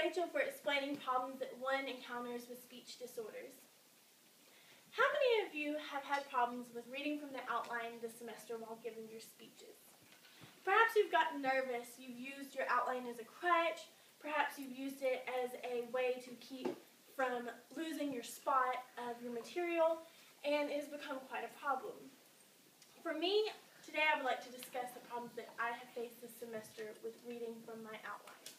Rachel for explaining problems that one encounters with speech disorders. How many of you have had problems with reading from the outline this semester while giving your speeches? Perhaps you've gotten nervous, you've used your outline as a crutch, perhaps you've used it as a way to keep from losing your spot of your material, and it has become quite a problem. For me, today I would like to discuss the problems that I have faced this semester with reading from my outline.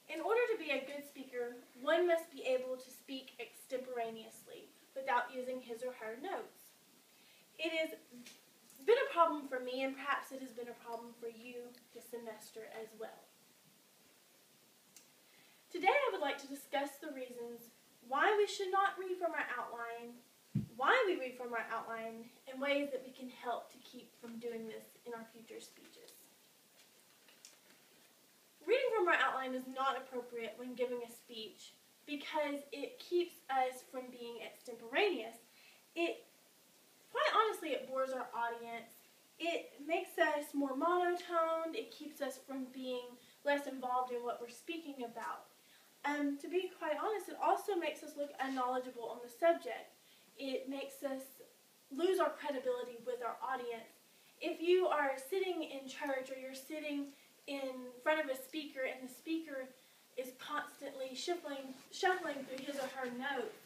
In order to be a good speaker, one must be able to speak extemporaneously without using his or her notes. It has been a problem for me, and perhaps it has been a problem for you this semester as well. Today I would like to discuss the reasons why we should not read from our outline, why we read from our outline, and ways that we can help to keep from doing this in our future speeches. Reading from our outline is not appropriate when giving a speech because it keeps us from being extemporaneous. Quite honestly, it bores our audience. It makes us more monotoned. It keeps us from being less involved in what we're speaking about. To be quite honest, it also makes us look unknowledgeable on the subject. It makes us lose our credibility with our audience. If you are sitting in church or you're sitting in front of a speaker and the speaker is constantly shuffling through his or her notes,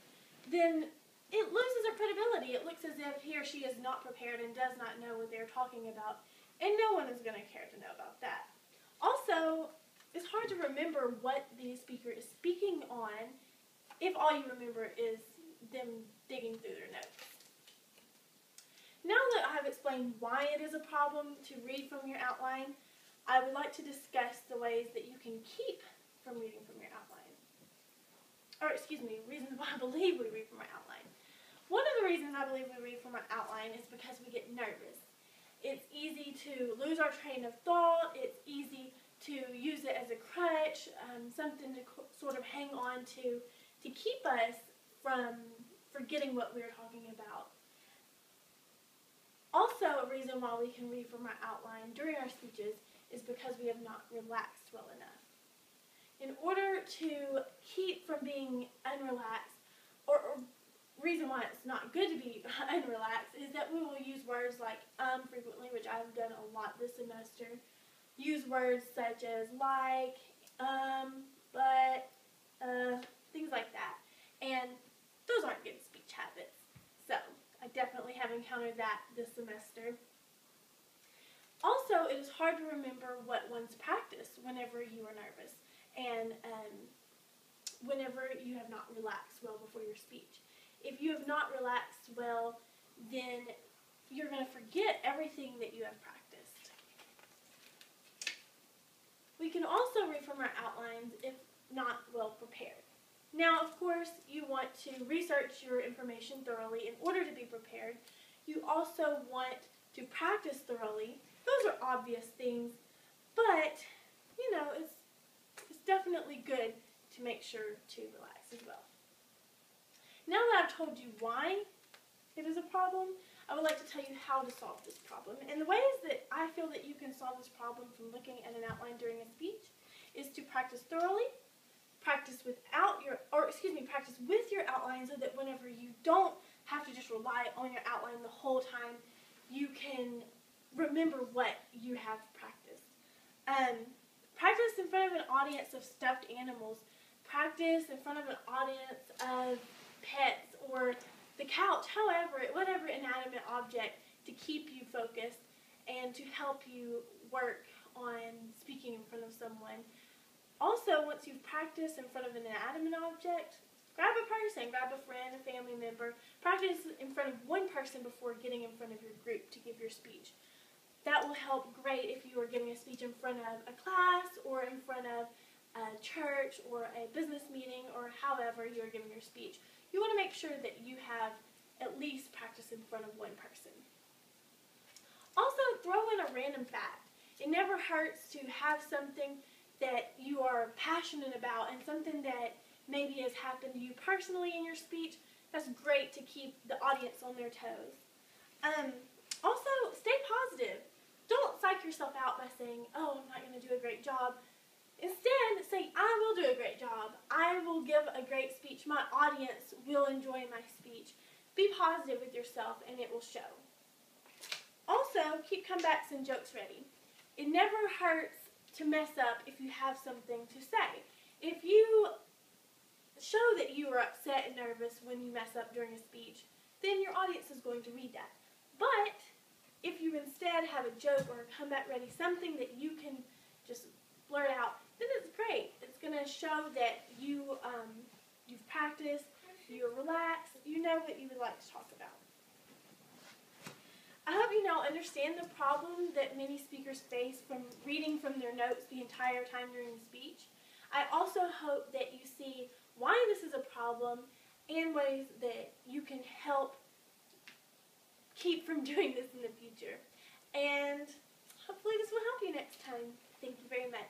then it loses our credibility. It looks as if he or she is not prepared and does not know what they're talking about, and no one is going to care to know about that. Also, it's hard to remember what the speaker is speaking on if all you remember is them digging through their notes. Now that I have explained why it is a problem to read from your outline, I would like to discuss the ways that you can keep from reading from your outline. Reasons why I believe we read from our outline. One of the reasons I believe we read from our outline is because we get nervous. It's easy to lose our train of thought. It's easy to use it as a crutch, something to sort of hang on to keep us from forgetting what we were talking about. Also, a reason why we can read from our outline during our speeches is because we have not relaxed well enough. In order to keep from being unrelaxed, or reason why it's not good to be unrelaxed, is that we will use words like frequently, which I've done a lot this semester. Use words such as like, but, things like that. And those aren't good speech habits. So, I definitely have encountered that this semester. Also, it is hard to remember what one's practiced whenever you are nervous and whenever you have not relaxed well before your speech. If you have not relaxed well, then you're going to forget everything that you have practiced. We can also read from our outlines if not well prepared. Now, of course, you want to research your information thoroughly in order to be prepared. You also want to practice thoroughly. Those are obvious things, but, it's definitely good to make sure to relax as well. Now that I've told you why it is a problem, I would like to tell you how to solve this problem. And the ways that I feel that you can solve this problem from looking at an outline during a speech is to practice thoroughly, practice with your outline so that whenever you don't have to just rely on your outline the whole time, you can remember what you have practiced. Practice in front of an audience of stuffed animals. Practice in front of an audience of pets or the couch, whatever inanimate object to keep you focused and to help you work on speaking in front of someone. Also, once you've practiced in front of an inanimate object, grab a person, grab a friend, a family member. Practice in front of one person before getting in front of your group to give your speech. That will help great if you are giving a speech in front of a class or in front of a church or a business meeting or however you are giving your speech. You want to make sure that you have at least practiced in front of one person. Also, throw in a random fact. It never hurts to have something that you are passionate about and something that maybe has happened to you personally in your speech. That's great to keep the audience on their toes. Also, stay positive. Don't psych yourself out by saying, oh, I'm not going to do a great job. Instead, say, I will do a great job. I will give a great speech. My audience will enjoy my speech. Be positive with yourself and it will show. Also, keep comebacks and jokes ready. It never hurts to mess up if you have something to say. If you show that you are upset and nervous when you mess up during a speech, then your audience is going to read that. But if you instead have a joke or a comeback ready, something that you can just blurt out, then it's great. It's going to show that you've practiced, you're relaxed, you know what you would like to talk about. I hope you now understand the problem that many speakers face from reading from their notes the entire time during the speech. I also hope that you see why this is a problem and ways that you can help keep from doing this in the future. And hopefully this will help you next time. Thank you very much.